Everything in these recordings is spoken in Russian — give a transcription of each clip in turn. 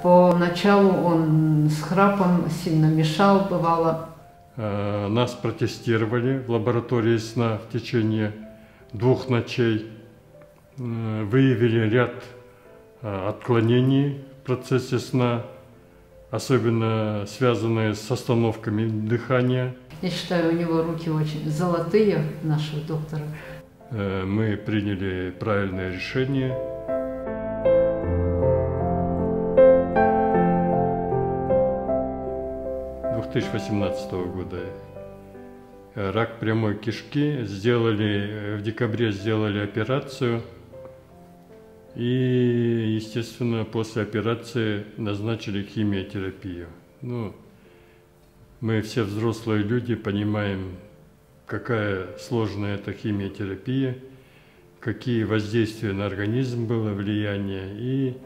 Поначалу он с храпом сильно мешал, бывало. Нас протестировали в лаборатории сна в течение 2 ночей. Выявили ряд отклонений в процессе сна, особенно связанные с остановками дыхания. Я считаю, у него руки очень золотые, нашего доктора. Мы приняли правильное решение. С 2018 года рак прямой кишки, в декабре сделали операцию, и, естественно, после операции назначили химиотерапию. Мы все взрослые люди, понимаем, какая сложная эта химиотерапия, какие воздействия на организм было, влияние. И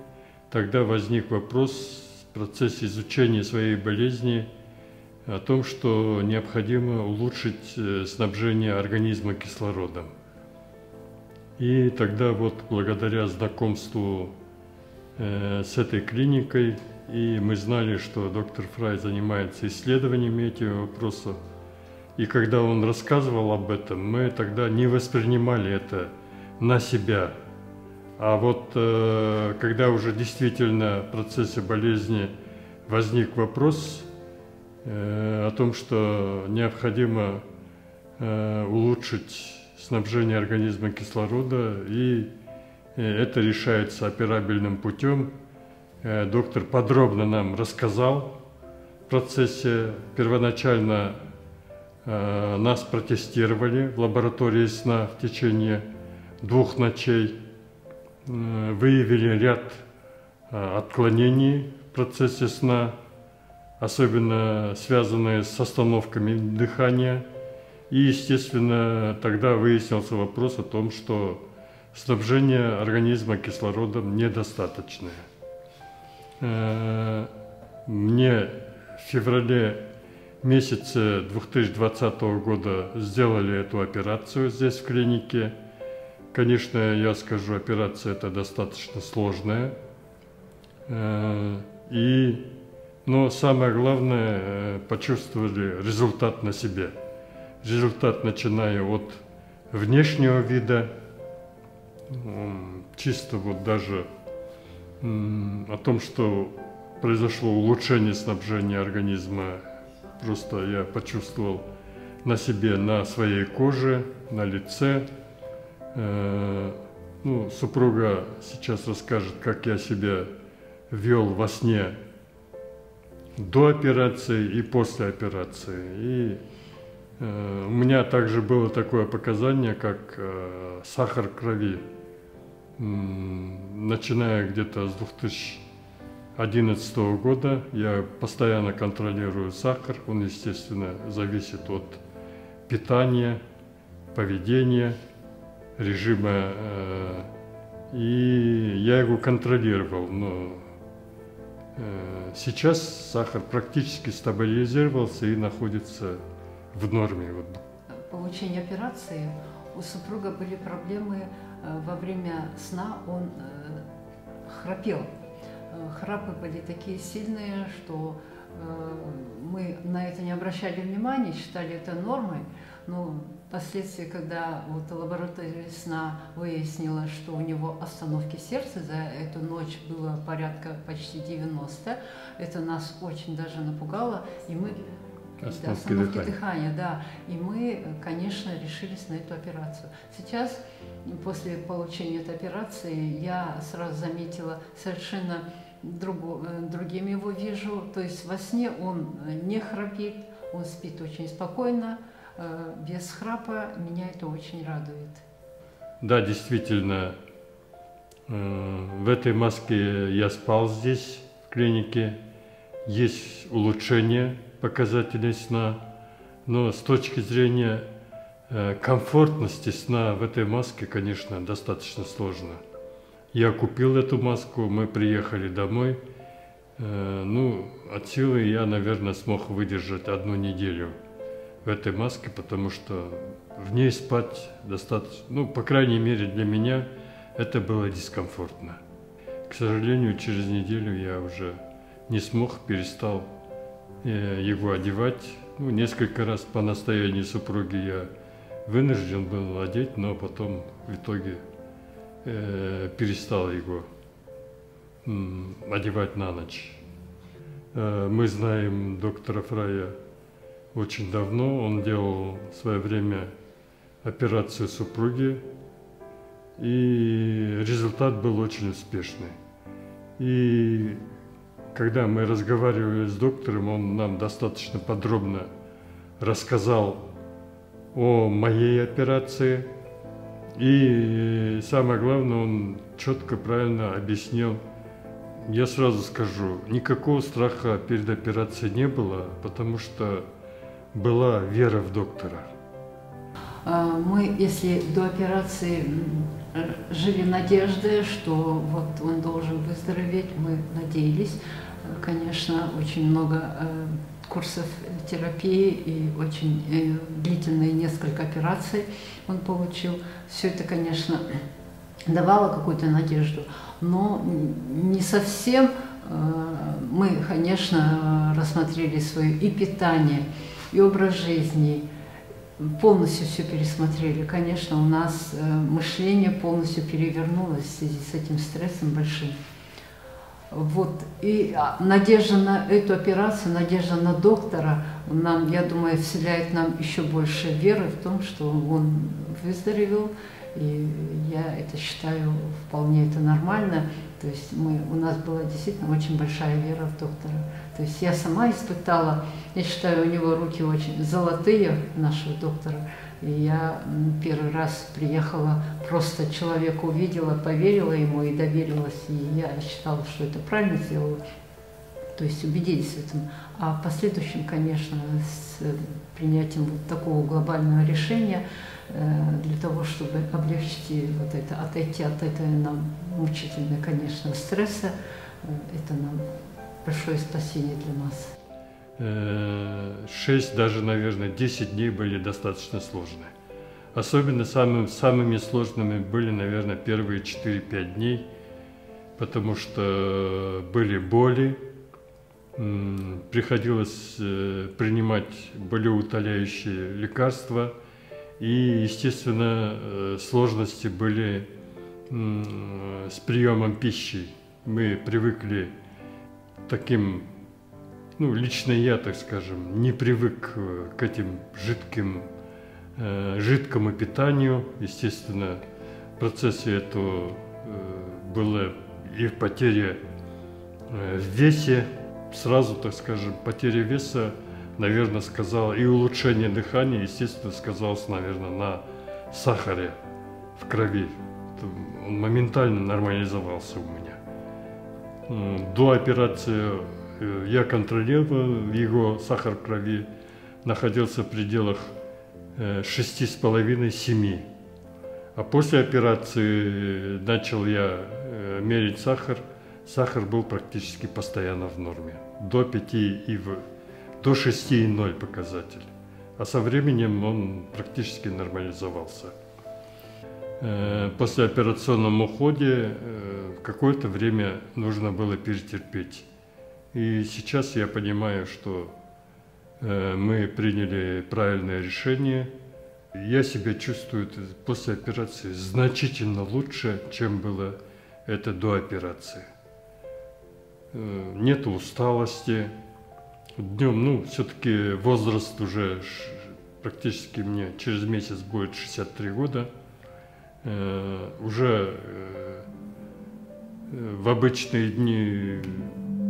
тогда возник вопрос в процессе изучения своей болезни о том, что необходимо улучшить снабжение организма кислородом. И тогда вот благодаря знакомству с этой клиникой, и мы знали, что доктор Фрай занимается исследованиями этих вопросов, и когда он рассказывал об этом, мы тогда не воспринимали это на себя. А вот когда уже действительно в процессе болезни возник вопрос о том, что необходимо улучшить снабжение организма кислорода, и это решается операбельным путем. Доктор подробно нам рассказал в процессе. Первоначально нас протестировали в лаборатории сна в течение 2 ночей. Выявили ряд отклонений в процессе сна, особенно связанные с остановками дыхания. И, естественно, тогда выяснился вопрос о том, что снабжение организма кислородом недостаточное. Мне в феврале месяце 2020 года сделали эту операцию здесь в клинике. Конечно, я скажу, операция эта достаточно сложная. Но самое главное, почувствовали результат на себе. Результат, начиная от внешнего вида, чисто вот даже о том, что произошло улучшение снабжения организма, просто я почувствовал на себе, на своей коже, на лице. Супруга сейчас расскажет, как я себя вел во сне до операции и после операции. И у меня также было такое показание, как сахар в крови. Начиная где-то с 2011 года я постоянно контролирую сахар. Он, естественно, зависит от питания, поведения, режима. И я его контролировал. Но сейчас сахар практически стабилизировался и находится в норме. По получению операции у супруга были проблемы во время сна, он храпел. Храпы были такие сильные, что мы на это не обращали внимания, считали это нормой. Но впоследствии, когда вот лаборатория сна выяснила, что у него остановки сердца, за эту ночь было порядка почти 90, это нас очень даже напугало, и мы... Остановки дыхания, да. И мы, конечно, решились на эту операцию. Сейчас, после получения этой операции, я сразу заметила, совершенно другим его вижу. То есть во сне он не храпит, он спит очень спокойно, без храпа. Меня это очень радует. Да, действительно, в этой маске я спал здесь, в клинике. Есть улучшение показателей сна, но с точки зрения комфортности сна в этой маске, конечно, достаточно сложно. Я купил эту маску, мы приехали домой. От силы я, наверное, смог выдержать 1 неделю в этой маске, потому что в ней спать достаточно, по крайней мере для меня, это было дискомфортно. К сожалению, через неделю я уже не смог, перестал его одевать. Ну, несколько раз по настоянию супруги я вынужден был одеть, но потом в итоге перестал его одевать на ночь. Мы знаем доктора Фрая очень давно. Он делал в свое время операцию супруги, и результат был очень успешный. И когда мы разговаривали с доктором, он нам достаточно подробно рассказал о моей операции. И самое главное, он четко, правильно объяснил. Я сразу скажу, никакого страха перед операцией не было, потому что была вера в доктора. Мы, если до операции жили надеждой, что вот он должен выздороветь, мы надеялись. Конечно, очень много курсов терапии и очень длительные несколько операций он получил. Все это, конечно, давало какую-то надежду, но не совсем. Мы, конечно, рассмотрели свое и питание, и образ жизни, полностью все пересмотрели. Конечно, у нас мышление полностью перевернулось в связи с этим стрессом большим. Вот. И надежда на эту операцию, надежда на доктора, нам, я думаю, вселяет нам еще больше веры в том, что он выздоровел. И я это считаю, вполне это нормально. То есть у нас была действительно очень большая вера в доктора. То есть я сама испытала, я считаю, у него руки очень золотые, нашего доктора. И я первый раз приехала, просто человека увидела, поверила ему и доверилась. И я считала, что это правильно сделала. То есть убедились в этом. А в последующем, конечно, с принятием вот такого глобального решения, для того, чтобы облегчить вот это, отойти от этого нам мучительного, конечно, стресса, это нам большое спасение для нас. 6, даже, наверное, 10 дней были достаточно сложные. Особенно самыми сложными были, наверное, первые 4-5 дней, потому что были боли, приходилось принимать болеутоляющие лекарства, и, естественно, сложности были с приемом пищи. Мы привыкли таким, ну, лично я, так скажем, не привык к этим жидкому питанию. Естественно, в процессе этого была и потеря в весе. Сразу, так скажем, потеря веса, наверное, сказала, и улучшение дыхания, естественно, сказалось, наверное, на сахаре в крови. Он моментально нормализовался у меня. До операции я контролировал его сахар в крови, находился в пределах 6,5–7. А после операции начал я мерить сахар. Сахар был практически постоянно в норме. До 6,0 показатель. А со временем он практически нормализовался. После операционном уходе какое-то время нужно было перетерпеть. И сейчас я понимаю, что мы приняли правильное решение. Я себя чувствую после операции значительно лучше, чем было это до операции. Нет усталости. Днем, ну, все-таки возраст уже практически мне через месяц будет 63 года. Уже в обычные дни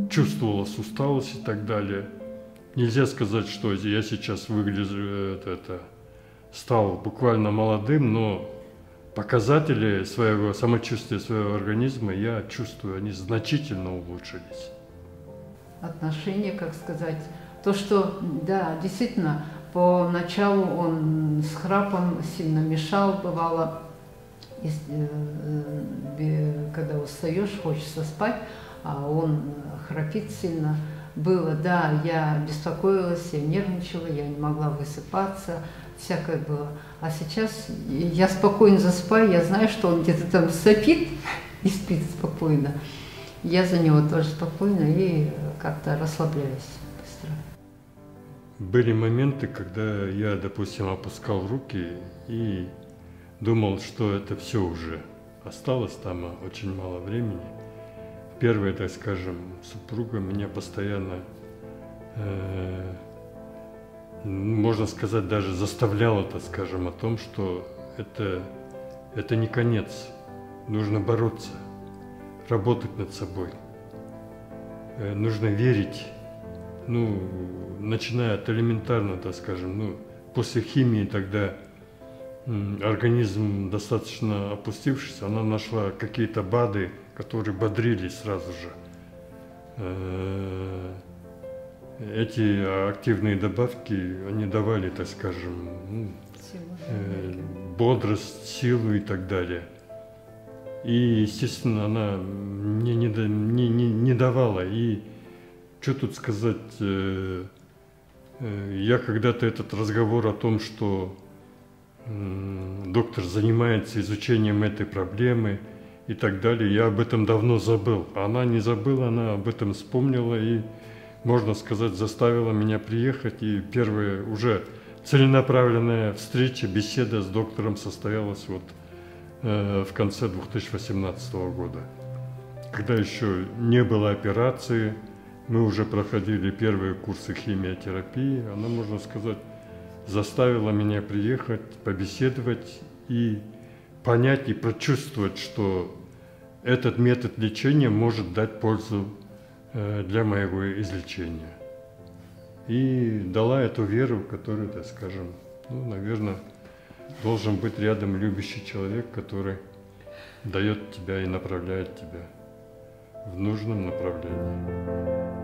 чувствовалась усталость и так далее. Нельзя сказать, что я сейчас выгляжу, стал буквально молодым, но показатели своего самочувствия, своего организма, я чувствую, они значительно улучшились. Отношения, как сказать, то, что, да, действительно, поначалу он с храпом сильно мешал, бывало, когда устаешь, хочется спать, а он храпит сильно. Было, да, я беспокоилась, я нервничала, я не могла высыпаться, всякое было. А сейчас я спокойно засыпаю, я знаю, что он где-то там сопит и спит спокойно. Я за него тоже спокойно и как-то расслабляюсь быстро. Были моменты, когда я, допустим, опускал руки и думал, что это все уже. Осталось там очень мало времени. Первая, так скажем, супруга меня постоянно, можно сказать, даже заставляла, так скажем, о том, что это не конец. Нужно бороться, работать над собой. Нужно верить. Ну, начиная от элементарно, так скажем, ну, после химии тогда организм достаточно опустившийся, она нашла какие-то БАДы, которые бодрили сразу же. Эти активные добавки, они давали, так скажем, бодрость, силу и так далее. И, естественно, она мне не давала. И что тут сказать, я когда-то этот разговор о том, что доктор занимается изучением этой проблемы и так далее, я об этом давно забыл. Она не забыла, она об этом вспомнила и, можно сказать, заставила меня приехать. И первая уже целенаправленная встреча, беседа с доктором состоялась вот в конце 2018 года, когда еще не было операции. Мы уже проходили первые курсы химиотерапии. Она, можно сказать, заставила меня приехать, побеседовать и понять и прочувствовать, что этот метод лечения может дать пользу для моего излечения. И дала эту веру, которую, так скажем, ну, наверное, должен быть рядом любящий человек, который дает тебя и направляет тебя в нужном направлении.